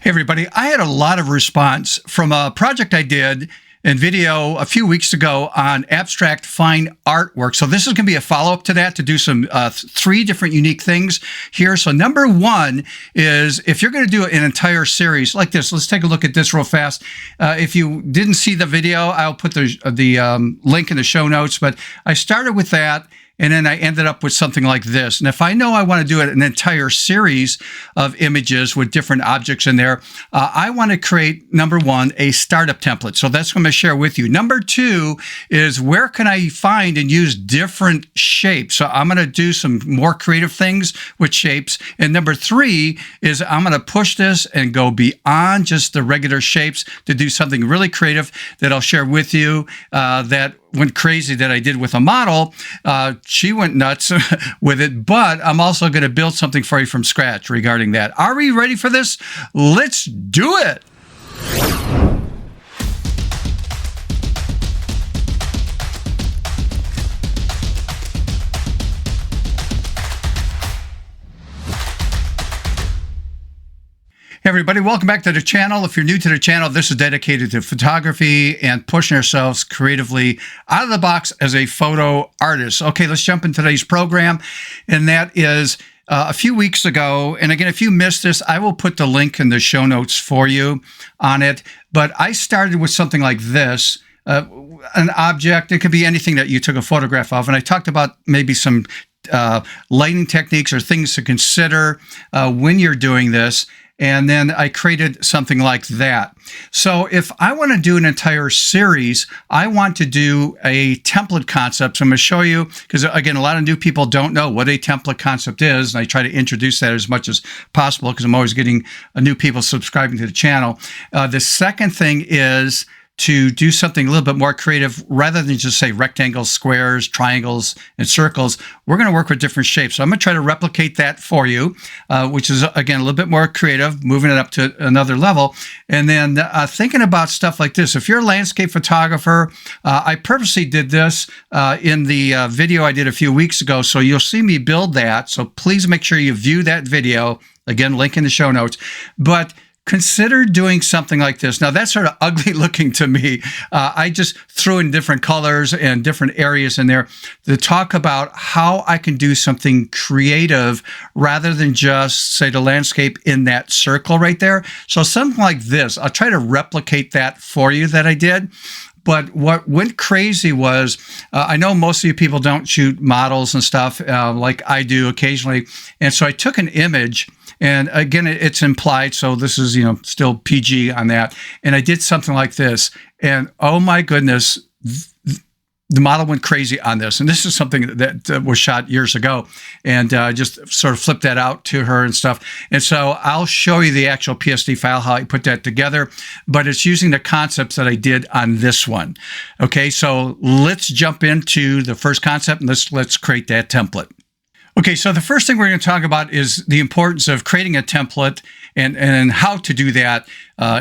Hey, everybody. I had a lot of response from a project I did in video a few weeks ago on abstract fine artwork. So this is going to be a follow-up to that to do some three different unique things here. So number one is if you're going to do an entire series like this, let's take a look at this real fast. If you didn't see the video, I'll put the link in the show notes, but I started with that. And then I ended up with something like this. And if I know I want to do an entire series of images with different objects in there, I want to create, number one, a startup template. So that's what I'm going to share with you. Number two is where can I find and use different shapes? So I'm going to do some more creative things with shapes. And number three is I'm going to push this and go beyond just the regular shapes to do something really creative that I'll share with you that went crazy that I did with a model. She went nuts with it, but I'm also going to build something for you from scratch regarding that. Are we ready for this? Let's do it. Hey everybody, welcome back to the channel. If you're new to the channel, this is dedicated to photography and pushing ourselves creatively out of the box as a photo artist. Okay, let's jump into today's program. And that is a few weeks ago. And again, if you missed this, I will put the link in the show notes for you on it. But I started with something like this. An object, it could be anything that you took a photograph of. And I talked about maybe some lighting techniques or things to consider when you're doing this. And then I created something like that. So if I want to do an entire series, I want to do a template concept. So I'm going to show you, because again, a lot of new people don't know what a template concept is. And I try to introduce that as much as possible because I'm always getting new people subscribing to the channel. The second thing is to do something a little bit more creative rather than just say rectangles, squares, triangles, and circles. We're going to work with different shapes. So I'm going to try to replicate that for you, which is, again, a little bit more creative, moving it up to another level. And then thinking about stuff like this. If you're a landscape photographer, I purposely did this in the video I did a few weeks ago. So you'll see me build that. So please make sure you view that video. Again, link in the show notes. But consider doing something like this. Now, that's sort of ugly looking to me. I just threw in different colors and different areas in there to talk about how I can do something creative rather than just, say, the landscape in that circle right there. So something like this, I'll try to replicate that for you that I did. But what went crazy was, I know most of you people don't shoot models and stuff like I do occasionally. And so I took an image. And again, it's implied, so this is, still PG on that. And I did something like this. And oh my goodness, the model went crazy on this. And this is something that was shot years ago. And just sort of flipped that out to her and stuff. And so I'll show you the actual PSD file, how I put that together. But it's using the concepts that I did on this one. Okay, so let's jump into the first concept and let's create that template. Okay, so the first thing we're going to talk about is the importance of creating a template and how to do that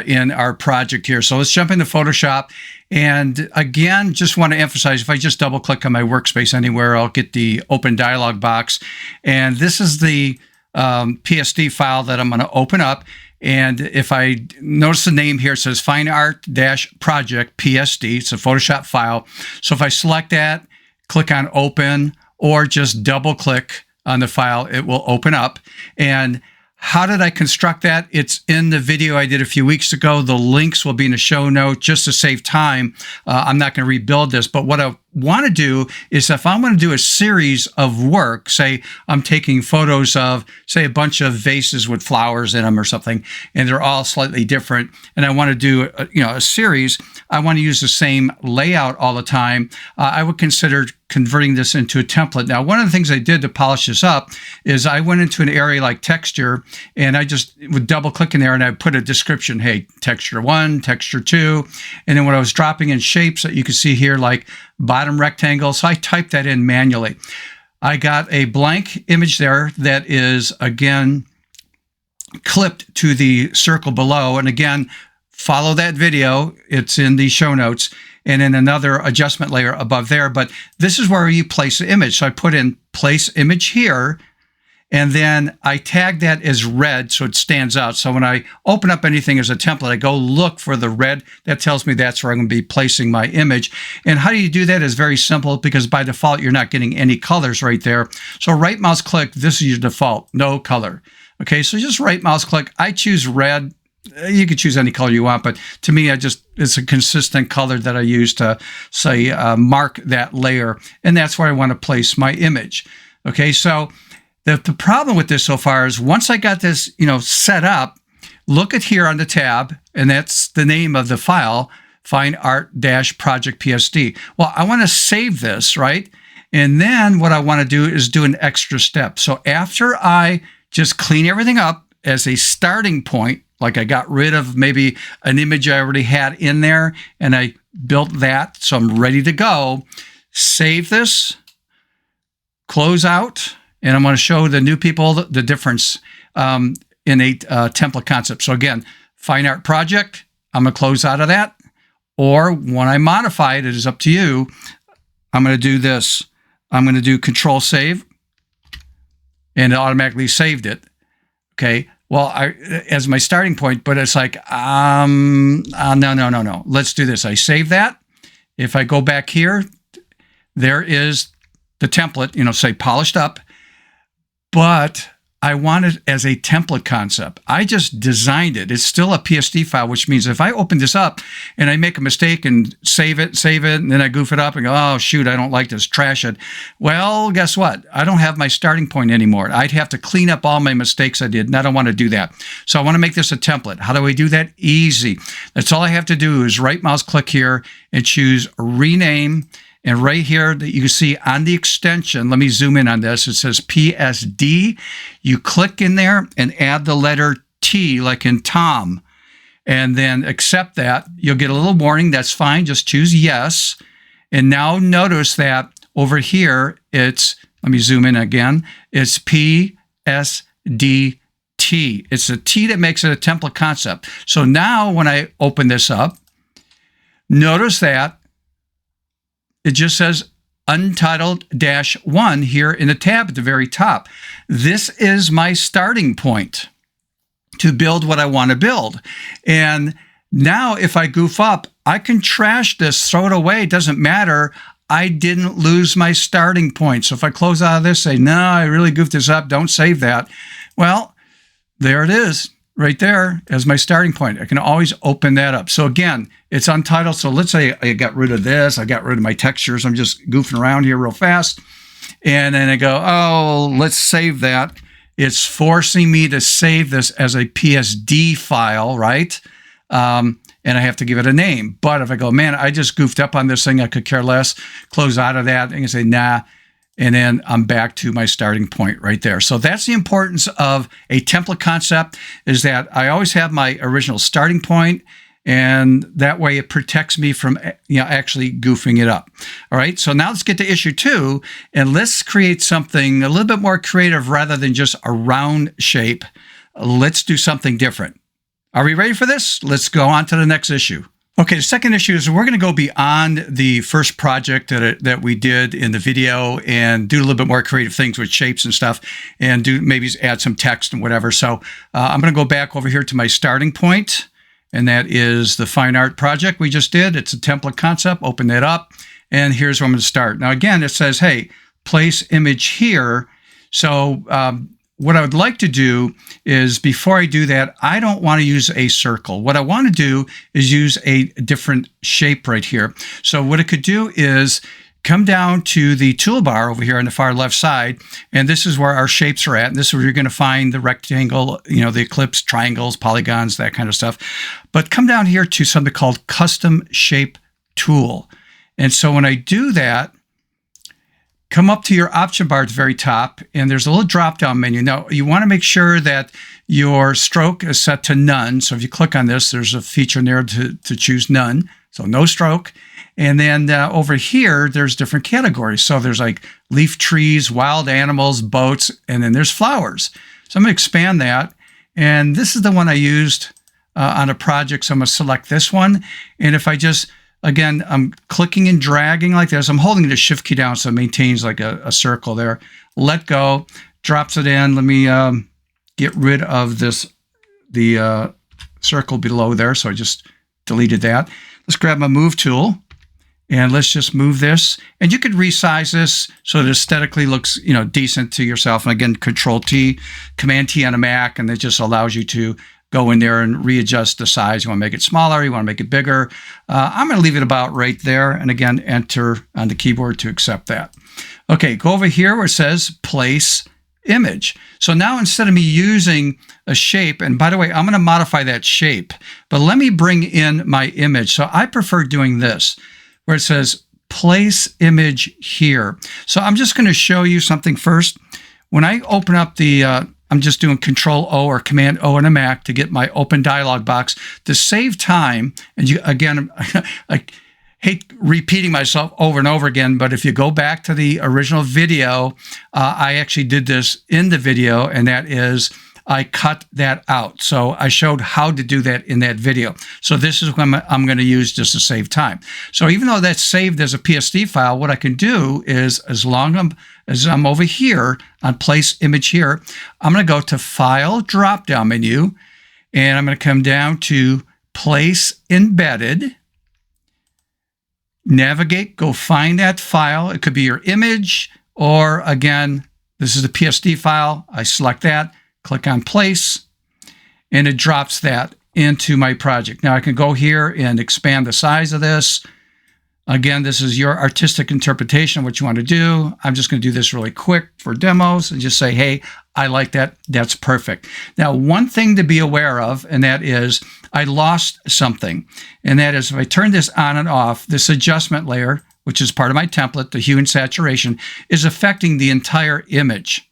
in our project here. So let's jump into Photoshop. And again, just want to emphasize, if I just double click on my workspace anywhere, I'll get the open dialog box. And this is the PSD file that I'm going to open up. And if I notice the name here, it says Fine Art-Project PSD. It's a Photoshop file. So if I select that, click on Open, or just double click on the file, it will open up. And how did I construct that? It's in the video I did a few weeks ago. The links will be in the show note just to save time. I'm not going to rebuild this, but what I want to do is if I'm going to do a series of work, say I'm taking photos of, say, a bunch of vases with flowers in them or something, and they're all slightly different, and I want to do a series, I want to use the same layout all the time, I would consider converting this into a template. Now, one of the things I did to polish this up is I went into an area like texture, and I just would double click in there and I put a description, hey, texture 1, texture 2, and then when I was dropping in shapes that you can see here, like bottom rectangle, so I typed that in manually. I got a blank image there that is, again, clipped to the circle below, and again, follow that video. It's in the show notes. And then another adjustment layer above there. But this is where you place the image. So I put in place image here. And then I tag that as red so it stands out. So when I open up anything as a template, I go look for the red. That tells me that's where I'm going to be placing my image. And how do you do that is very simple, because by default, you're not getting any colors right there. So right mouse click, this is your default, no color. Okay, so just right mouse click. I choose red. You can choose any color you want, but to me, it's a consistent color that I use to say mark that layer. And that's where I want to place my image. Okay, so the problem with this so far is once I got this, set up, look at here on the tab, and that's the name of the file, fineart-project.psd. Well, I want to save this, right? And then what I want to do is do an extra step. So after I just clean everything up as a starting point, like I got rid of maybe an image I already had in there, and I built that, so I'm ready to go, save this, close out, and I'm going to show the new people the difference in a template concept. So again, Fine Art Project, I'm going to close out of that. Or when I modify it, it is up to you. I'm going to do this. I'm going to do Control Save, and it automatically saved it. Okay. Well, as my starting point, but it's like, no. Let's do this. I save that. If I go back here, there is the template, say polished up. But I want it as a template concept. I just designed it. It's still a PSD file, which means if I open this up and I make a mistake and save it, and then I goof it up and go, oh, shoot, I don't like this, trash it. Well, guess what? I don't have my starting point anymore. I'd have to clean up all my mistakes I did, and I don't want to do that. So I want to make this a template. How do we do that? Easy. That's all I have to do is right mouse click here and choose Rename. And right here that you see on the extension, let me zoom in on this. It says PSD. You click in there and add the letter T, like in Tom, and then accept that. You'll get a little warning. That's fine. Just choose yes. And now notice that over here, let me zoom in again. It's PSD. It's the T that makes it a template concept. So now when I open this up, notice that it just says Untitled-1 here in the tab at the very top. This is my starting point to build what I want to build. And now if I goof up, I can trash this, throw it away. It doesn't matter. I didn't lose my starting point. So if I close out of this, say, no, I really goofed this up, don't save that. Well, there it is. Right there as my starting point. I can always open that up. So again, it's untitled. So let's say I got rid of this. I got rid of my textures. I'm just goofing around here real fast. And then I go, oh, let's save that. It's forcing me to save this as a PSD file, right? And I have to give it a name. But if I go, man, I just goofed up on this thing, I could care less, close out of that and say, nah. And then I'm back to my starting point right there. So that's the importance of a template concept, is that I always have my original starting point, and that way it protects me from actually goofing it up. All right, so now let's get to issue 2, and let's create something a little bit more creative rather than just a round shape. Let's do something different. Are we ready for this? Let's go on to the next issue. Okay, the second issue is we're going to go beyond the first project that we did in the video and do a little bit more creative things with shapes and stuff, and maybe add some text and whatever. So I'm going to go back over here to my starting point, and that is the Fine Art project we just did. It's a template concept. Open that up, and here's where I'm going to start. Now, again, it says, hey, place image here. So what I would like to do is, before I do that, I don't want to use a circle. What I want to do is use a different shape right here. So what it could do is come down to the toolbar over here on the far left side, and this is where our shapes are at. And this is where you're going to find the rectangle, the ellipse, triangles, polygons, that kind of stuff. But come down here to something called Custom Shape Tool. And so when I do that, come up to your option bar at the very top, and there's a little drop-down menu. Now, you want to make sure that your stroke is set to none. So if you click on this, there's a feature in there to choose none. So no stroke. And then over here, there's different categories. So there's like leaf trees, wild animals, boats, and then there's flowers. So I'm going to expand that. And this is the one I used on a project. So I'm going to select this one. And if I just... Again, I'm clicking and dragging like this. I'm holding the shift key down so it maintains like a circle there. Let go. drops it in. Let me get rid of the circle below there. So I just deleted that. Let's grab my move tool and let's just move this. And you could resize this so it aesthetically looks, decent to yourself. And again, Control T, Command T on a Mac, and it just allows you to go in there and readjust the size. You want to make it smaller, you want to make it bigger. I'm going to leave it about right there. And again, enter on the keyboard to accept that. Okay, go over here where it says Place Image. So now instead of me using a shape, and by the way, I'm going to modify that shape, but let me bring in my image. So I prefer doing this, where it says Place Image here. So I'm just going to show you something first. When I open up I'm just doing Control O or Command O on a Mac to get my open dialog box to save time. And again, I hate repeating myself over and over again, but if you go back to the original video, I actually did this in the video, and that is I cut that out. So I showed how to do that in that video. So this is what I'm going to use just to save time. So even though that's saved as a PSD file, what I can do is, as long as I'm over here on Place Image here, I'm going to go to File drop-down menu, and I'm going to come down to Place Embedded. Navigate, go find that file. It could be your image, or again, this is the PSD file. I select that, click on Place, and it drops that into my project. Now I can go here and expand the size of this. Again, this is your artistic interpretation of what you want to do. I'm just going to do this really quick for demos and just say, hey, I like that. That's perfect. Now, one thing to be aware of, and that is I lost something. And that is if I turn this on and off, this adjustment layer, which is part of my template, the hue and saturation, is affecting the entire image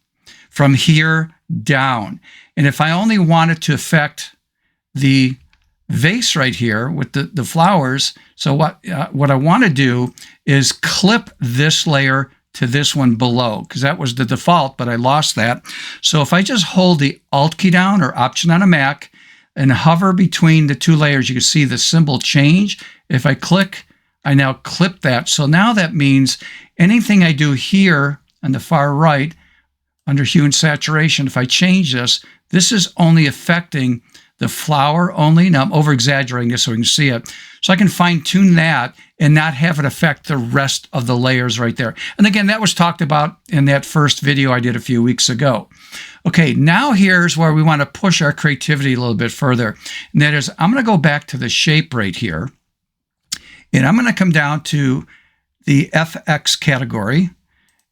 from here down. And if I only wanted to affect the vase right here with the flowers, so what I want to do is clip this layer to this one below, because that was the default, but I lost that. So if I just hold the Alt key down or Option on a Mac and hover between the two layers, you can see the symbol change. If I click, I now clip that. So now that means anything I do here on the far right under hue and saturation, if I change this, this is only affecting the flower only. Now I'm over exaggerating this so we can see it. So I can fine tune that and not have it affect the rest of the layers right there. And again, that was talked about in that first video I did a few weeks ago. Okay, now here's where we want to push our creativity a little bit further. And that is, I'm going to go back to the shape right here. And I'm going to come down to the FX category.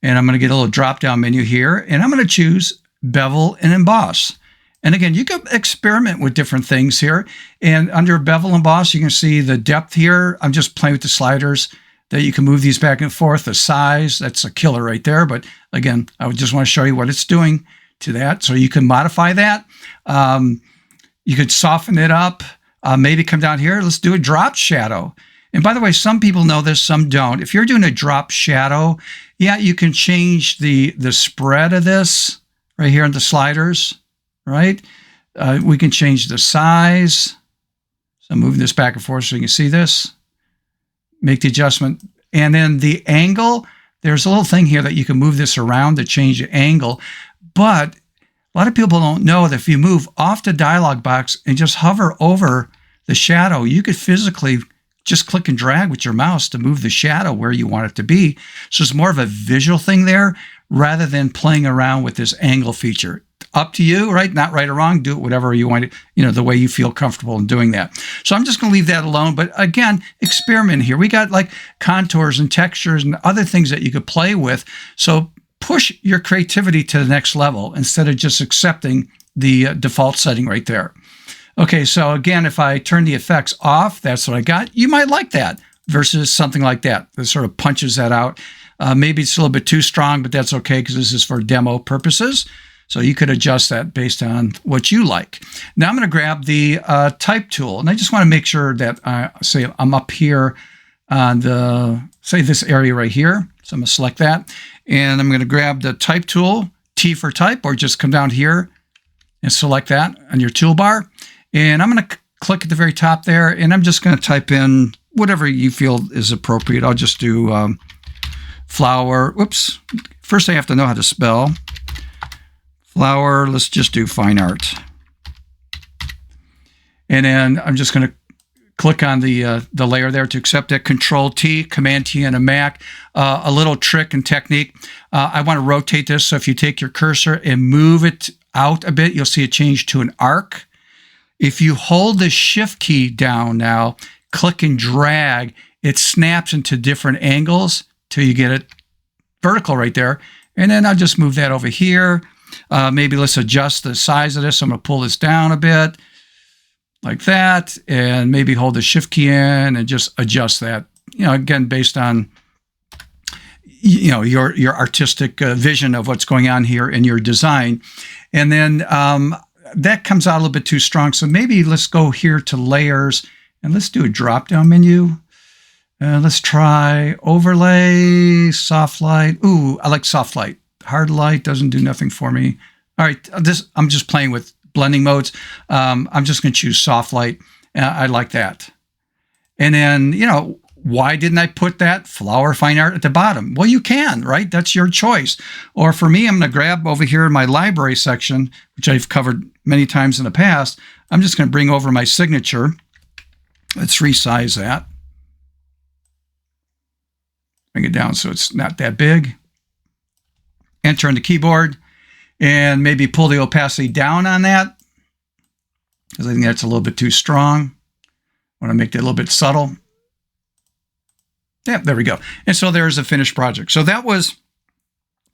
And I'm going to get a little drop-down menu here. And I'm going to choose Bevel and Emboss. And again, you can experiment with different things here. And under Bevel and Emboss, you can see the depth here. I'm just playing with the sliders that you can move these back and forth. The size, that's a killer right there. But again, I would just want to show you what it's doing to that. So you can modify that. You could soften it up. Maybe come down here. Let's do a drop shadow. And by the way, some people know this, some don't. If you're doing a drop shadow, yeah, you can change the spread of this right here in the sliders. Right? We can change the size. So I'm moving this back and forth so you can see this. Make the adjustment. And then the angle, there's a little thing here that you can move this around to change the angle. But a lot of people don't know that if you move off the dialog box and just hover over the shadow, you could physically just click and drag with your mouse to move the shadow where you want it to be. So it's more of a visual thing there rather than playing around with this angle feature. Up to you, right? Not right or wrong. Do it whatever you want to, the way you feel comfortable in doing that. So I'm just going to leave that alone. But again, experiment here. We got like contours and textures and other things that you could play with. So push your creativity to the next level instead of just accepting the default setting right there. Okay, so again, if I turn the effects off, that's what I got. You might like that versus something like that sort of punches that out. Maybe it's a little bit too strong, but that's okay because this is for demo purposes. So you could adjust that based on what you like. Now I'm going to grab the type tool, and I just want to make sure that I'm up here on say this area right here. So I'm going to select that, and I'm going to grab the type tool, T for type, or just come down here and select that on your toolbar. And I'm going to click at the very top there, and I'm just going to type in whatever you feel is appropriate. I'll just do flower. Whoops. First I have to know how to spell. flower. Let's just do fine art. And then I'm just going to click on the layer there to accept it. Control T, Command T on a Mac. A little trick and technique. I want to rotate this. So if you take your cursor and move it out a bit, you'll see it change to an arc. If you hold the Shift key down now, click and drag, it snaps into different angles till you get it vertical right there. And then I'll just move that over here. Maybe let's adjust the size of this. I'm going to pull this down a bit like that, and maybe hold the Shift key in and just adjust that. Again, based on your artistic vision of what's going on here in your design. And then that comes out a little bit too strong. So maybe let's go here to layers and let's do a drop-down menu. Let's try overlay, soft light. Ooh, I like soft light. Hard light doesn't do nothing for me. All right, I'm just playing with blending modes. I'm just going to choose soft light. I like that. And then, why didn't I put that flower fine art at the bottom? Well, you can, right? That's your choice. Or for me, I'm going to grab over here in my library section, which I've covered many times in the past. I'm just going to bring over my signature. Let's resize that. Bring it down so it's not that big. Enter on the keyboard. And maybe pull the opacity down on that, because I think that's a little bit too strong. I want to make that a little bit subtle. Yeah, there we go. And so there's a finished project. So that was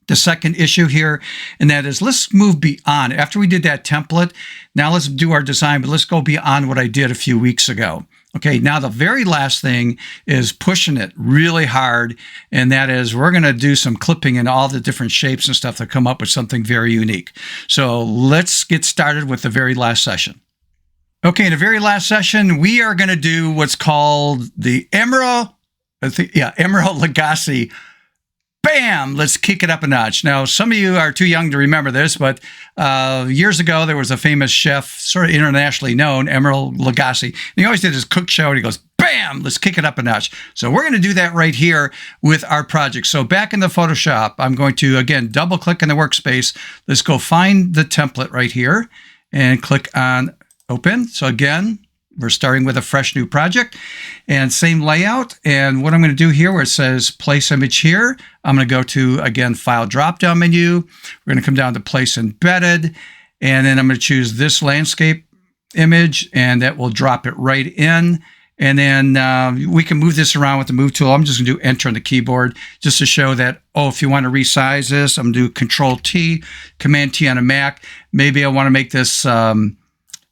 the second issue here, and that is, let's move beyond. After we did that template, now let's do our design, but let's go beyond what I did a few weeks ago. Okay, now the very last thing is pushing it really hard, and that is we're going to do some clipping in all the different shapes and stuff to come up with something very unique. So let's get started with the very last session. Okay, in the very last session, we are going to do what's called the Emerald Lagasse. Bam! Let's kick it up a notch. Now, some of you are too young to remember this, but years ago, there was a famous chef, sort of internationally known, Emerald Lagasse. And he always did his cook show, and he goes, bam! Let's kick it up a notch. So we're going to do that right here with our project. So back in the Photoshop, I'm going to, again, double-click in the workspace. Let's go find the template right here and click on Open. So again, we're starting with a fresh new project and same layout. And what I'm going to do here where it says place image here, I'm going to go to, again, file drop-down menu. We're going to come down to place embedded. And then I'm going to choose this landscape image, and that will drop it right in. And then we can move this around with the move tool. I'm just going to do enter on the keyboard just to show that, if you want to resize this, I'm going to do Control T, Command T on a Mac. Maybe I want to make this,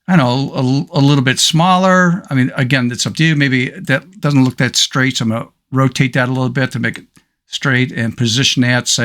I don't know, a little bit smaller. I mean, again, it's up to you. Maybe that doesn't look that straight, so I'm going to rotate that a little bit to make it straight and position that,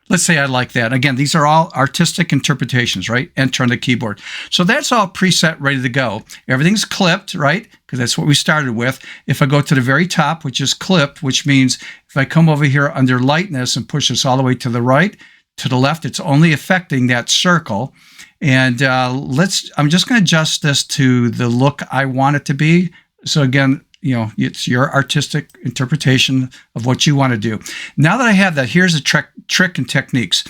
let's say I like that. Again, these are all artistic interpretations, right? Enter on the keyboard. So that's all preset, ready to go. Everything's clipped, right? Because that's what we started with. If I go to the very top, which is clipped, which means if I come over here under lightness and push this all the way to the right, to the left, it's only affecting that circle. And I'm just going to adjust this to the look I want it to be. So again, it's your artistic interpretation of what you want to do. Now that I have that, here's a trick and techniques.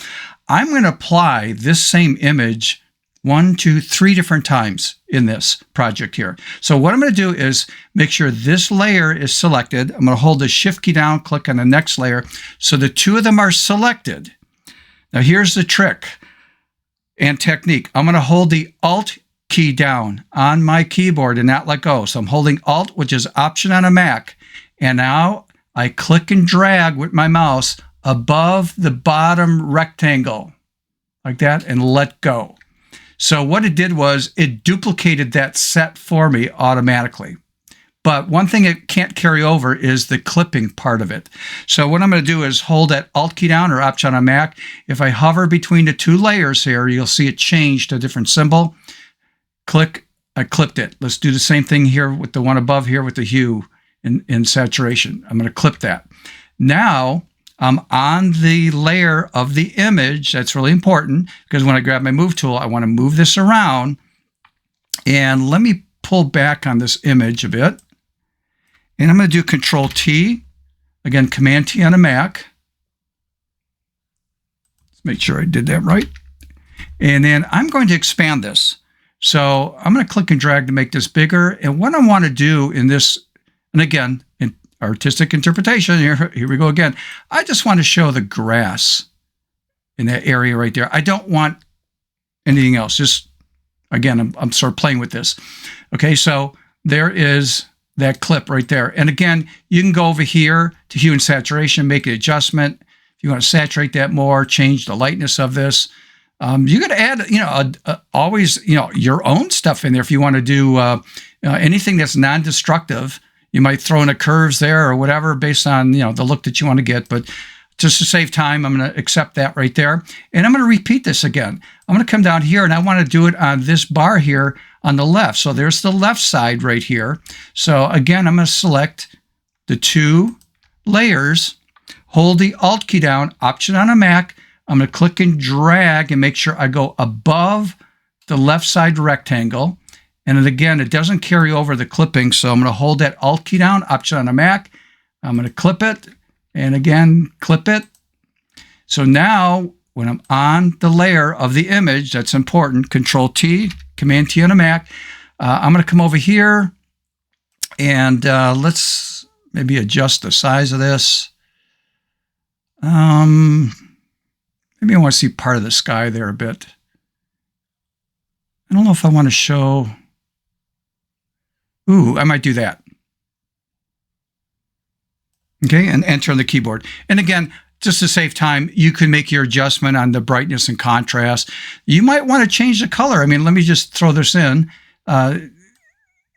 I'm going to apply this same image 1, 2, 3 different times in this project here. So what I'm going to do is make sure this layer is selected. I'm going to hold the Shift key down, click on the next layer. So the two of them are selected. Now here's the trick and technique. I'm going to hold the Alt key down on my keyboard and not let go. So I'm holding Alt, which is Option on a Mac. And now I click and drag with my mouse above the bottom rectangle like that and let go. So what it did was it duplicated that set for me automatically. But one thing it can't carry over is the clipping part of it. So what I'm going to do is hold that Alt key down or Option on Mac. If I hover between the two layers here, you'll see it change to a different symbol. Click, I clipped it. Let's do the same thing here with the one above here with the hue in saturation. I'm going to clip that. Now I'm on the layer of the image. That's really important because when I grab my move tool, I want to move this around. And let me pull back on this image a bit. And I'm going to do Control T, again, Command T on a Mac. Let's make sure I did that right. And then I'm going to expand this. So I'm going to click and drag to make this bigger. And what I want to do in this, and again, in artistic interpretation, here we go again. I just want to show the grass in that area right there. I don't want anything else. Just, again, I'm sort of playing with this. Okay, so there is that clip right there. And again, you can go over here to hue and saturation, make an adjustment. If you want to saturate that more, change the lightness of this. You could add, always, your own stuff in there if you want to do anything that's non-destructive. You might throw in a curves there or whatever based on, the look that you want to get. But just to save time, I'm going to accept that right there. And I'm going to repeat this again. I'm going to come down here and I want to do it on this bar here on the left. So there's the left side right here. So again, I'm going to select the 2 layers, hold the Alt key down, Option on a Mac. I'm going to click and drag and make sure I go above the left side rectangle. And then again, it doesn't carry over the clipping. So I'm going to hold that Alt key down, Option on a Mac. I'm going to clip it and again, clip it. So now when I'm on the layer of the image, that's important, Control T, Command T on a Mac. I'm going to come over here and let's maybe adjust the size of this. Maybe I want to see part of the sky there a bit. I don't know if I want to show. Ooh, I might do that. Okay, and enter on the keyboard. And again, just to save time, you can make your adjustment on the brightness and contrast. You might want to change the color. I mean, let me just throw this in. There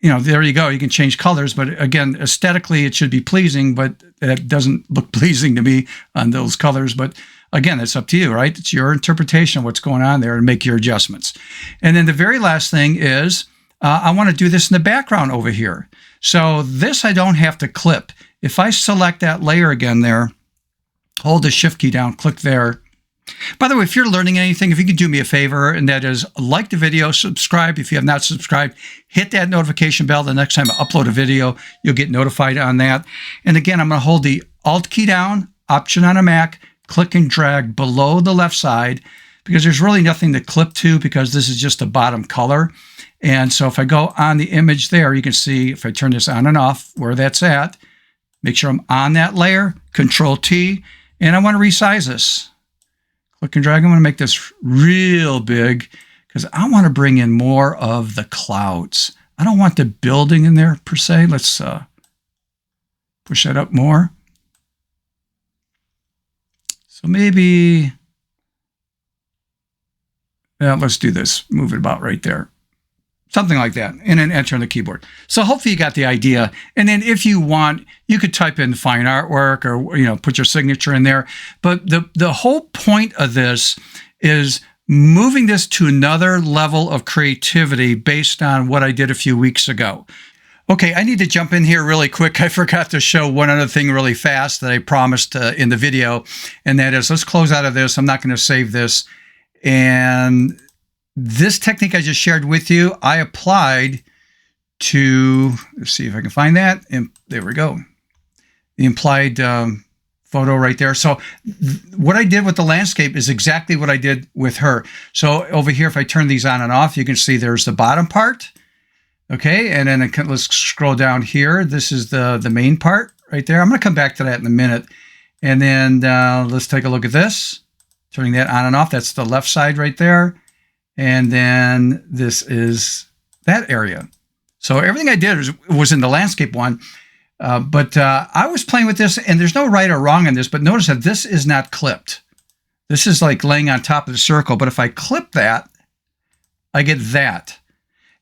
you go. You can change colors, but again, aesthetically, it should be pleasing, but it doesn't look pleasing to me on those colors. But again, it's up to you, right? It's your interpretation of what's going on there and make your adjustments. And then the very last thing is I want to do this in the background over here. So this I don't have to clip. If I select that layer again there, hold the Shift key down, click there. By the way, if you're learning anything, if you could do me a favor, and that is like the video, subscribe. If you have not subscribed, hit that notification bell. The next time I upload a video, you'll get notified on that. And again, I'm going to hold the Alt key down, Option on a Mac, click and drag below the left side, because there's really nothing to clip to because this is just the bottom color. And so if I go on the image there, you can see if I turn this on and off where that's at, make sure I'm on that layer, Control T, and I want to resize this. Click and drag. I'm going to make this real big because I want to bring in more of the clouds. I don't want the building in there per se. Let's push that up more. So maybe, let's do this. Move it about right there. Something like that, and then enter on the keyboard. So hopefully you got the idea. And then if you want, you could type in fine artwork or put your signature in there. But the whole point of this is moving this to another level of creativity based on what I did a few weeks ago. Okay, I need to jump in here really quick. I forgot to show one other thing really fast that I promised in the video, and that is, let's close out of this. I'm not going to save this. And this technique I just shared with you, I applied to, let's see if I can find that. And there we go. The implied photo right there. So what I did with the landscape is exactly what I did with her. So over here, if I turn these on and off, you can see there's the bottom part. Okay, and then let's scroll down here. This is the main part right there. I'm going to come back to that in a minute. And then let's take a look at this. Turning that on and off. That's the left side right there. And then this is that area. So everything I did was in the landscape one. But I was playing with this, and there's no right or wrong in this, but notice that this is not clipped. This is like laying on top of the circle. But if I clip that, I get that.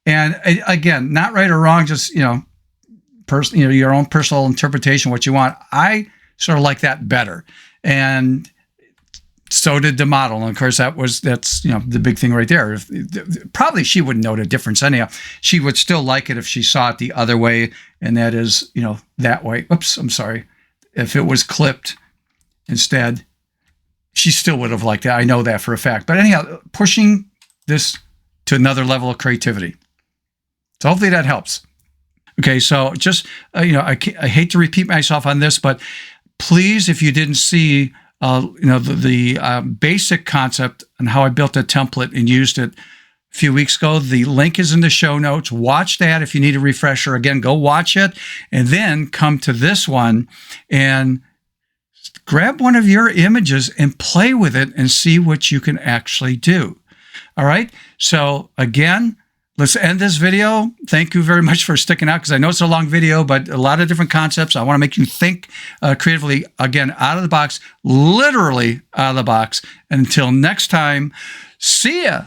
And again, not right or wrong, just, your own personal interpretation, what you want. I sort of like that better. And so did the model. And of course, that's the big thing right there. Probably she wouldn't know the difference anyhow. She would still like it if she saw it the other way, and that is, that way. Oops, I'm sorry. If it was clipped instead, she still would have liked that. I know that for a fact. But anyhow, pushing this to another level of creativity. So hopefully that helps. Okay, so just, I hate to repeat myself on this, but please, if you didn't see the basic concept and how I built a template and used it a few weeks ago. The link is in the show notes. Watch that if you need a refresher. Again, go watch it and then come to this one and grab one of your images and play with it and see what you can actually do. All right. So again, let's end this video. Thank you very much for sticking out, because I know it's a long video, but a lot of different concepts. I want to make you think creatively, again, out of the box, literally out of the box. And until next time, see ya.